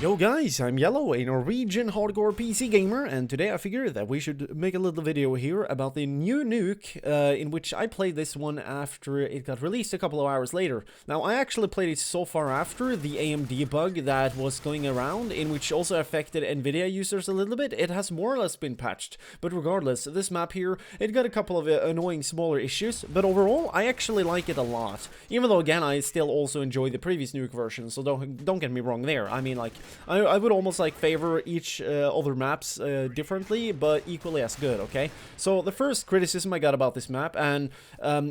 Yo guys, I'm Yellow, a Norwegian hardcore PC gamer, and today I figured that we should make a little video here about the new Nuke, in which I played this one after it got released a couple of hours later. Now, I actually played it so far after the AMD bug that was going around, in which also affected Nvidia users a little bit. It has more or less been patched, but regardless, this map here, it got a couple of annoying smaller issues, but overall, I actually like it a lot. Even though, again, I still also enjoy the previous Nuke version, so don't get me wrong there. I mean, like, I would almost like favor each other maps differently, but equally as good, okay? So the first criticism I got about this map, and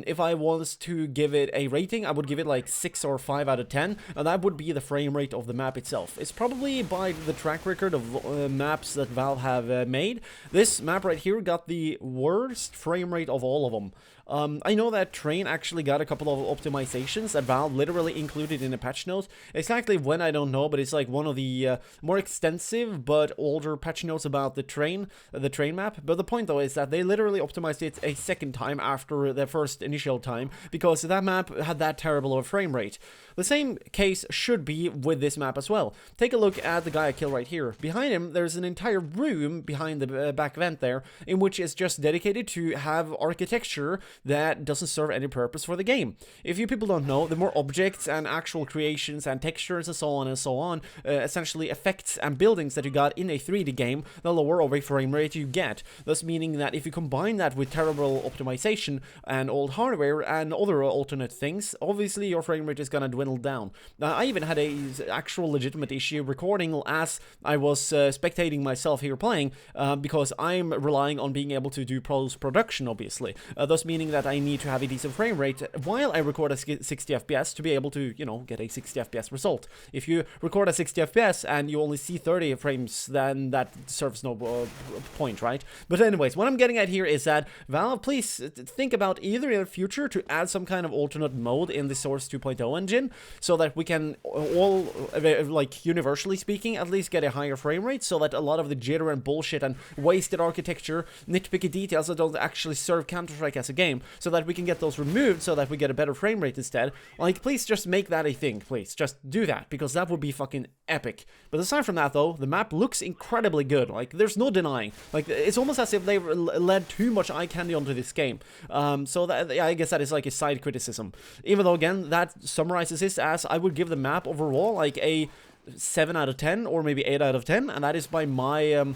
if I was to give it a rating, I would give it like 6 or 5 out of 10, and that would be the frame rate of the map itself. It's probably by the track record of maps that Valve have made. This map right here got the worst frame rate of all of them. I know that Train actually got a couple of optimizations that Valve literally included in a patch note. Exactly when, I don't know, but it's like one of the more extensive but older patch notes about the train map. But the point though is that they literally optimized it a second time after the first initial time, because that map had that terrible of a frame rate. The same case should be with this map as well. Take a look at the guy I killed right here. Behind him, there's an entire room behind the back vent there, in which is just dedicated to have architecture that doesn't serve any purpose for the game. If you people don't know, the more objects and actual creations and textures and so on, essentially effects and buildings that you got in a 3D game, the lower of a frame rate you get. Thus meaning that if you combine that with terrible optimization and old hardware and other alternate things, obviously your frame rate is gonna dwindle down. I even had a actual legitimate issue recording as I was spectating myself here playing, because I'm relying on being able to do post-production, obviously. Thus meaning that I need to have a decent frame rate while I record at 60 FPS to be able to, you know, get a 60 FPS result. If you record at 60 FPS and you only see 30 frames, then that serves no point, right? But anyways, what I'm getting at here is that Valve, please think about either in the future to add some kind of alternate mode in the Source 2.0 engine, so that we can all, like, universally speaking, at least get a higher frame rate, so that a lot of the jitter and bullshit and wasted architecture, nitpicky details that don't actually serve Counter-Strike as a game, so that we can get those removed, so that we get a better frame rate instead. Like, please just make that a thing, please. Just do that, because that would be fucking epic. But aside from that, though, the map looks incredibly good. Like, there's no denying. Like, it's almost as if they've led too much eye candy onto this game. So that, yeah, I guess that is like a side criticism. Even though, again, that summarizes this as I would give the map overall like a 7 out of 10 or maybe 8 out of 10, and that is by my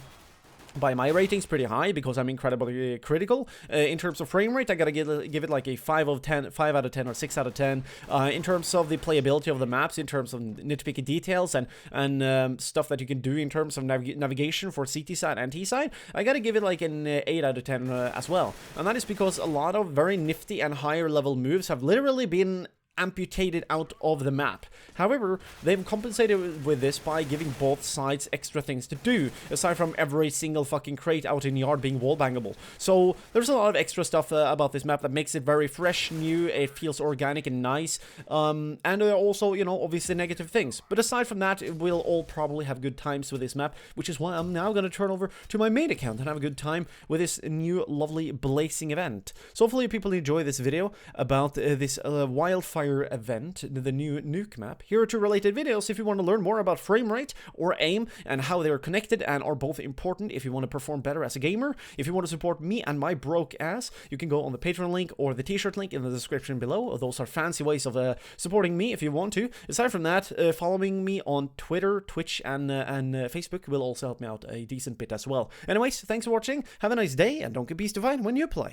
ratings pretty high, because I'm incredibly critical. In terms of frame rate, I gotta give it like a 5 out of 10 or 6 out of 10. In terms of the playability of the maps, in terms of nitpicky details and stuff that you can do in terms of navigation for CT side and T side, I gotta give it like an 8 out of 10 as well. And that is because a lot of very nifty and higher level moves have literally been amputated out of the map. However, they've compensated with this by giving both sides extra things to do, aside from every single fucking crate out in yard being wallbangable. So there's a lot of extra stuff about this map that makes it very fresh, new, it feels organic and nice, and also, you know, obviously negative things. But aside from that, we'll all probably have good times with this map, which is why I'm now going to turn over to my main account and have a good time with this new lovely blazing event. So hopefully people enjoy this video about this wildfire event, the new Nuke map. Here are 2 related videos if you want to learn more about frame rate or aim and how they are connected and are both important if you want to perform better as a gamer. If you want to support me and my broke ass, you can go on the Patreon link or the t-shirt link in the description below. Those are fancy ways of supporting me if you want to. Aside from that, following me on Twitter, Twitch, and Facebook will also help me out a decent bit as well. Anyways, thanks for watching, have a nice day, and don't get beastified when you play.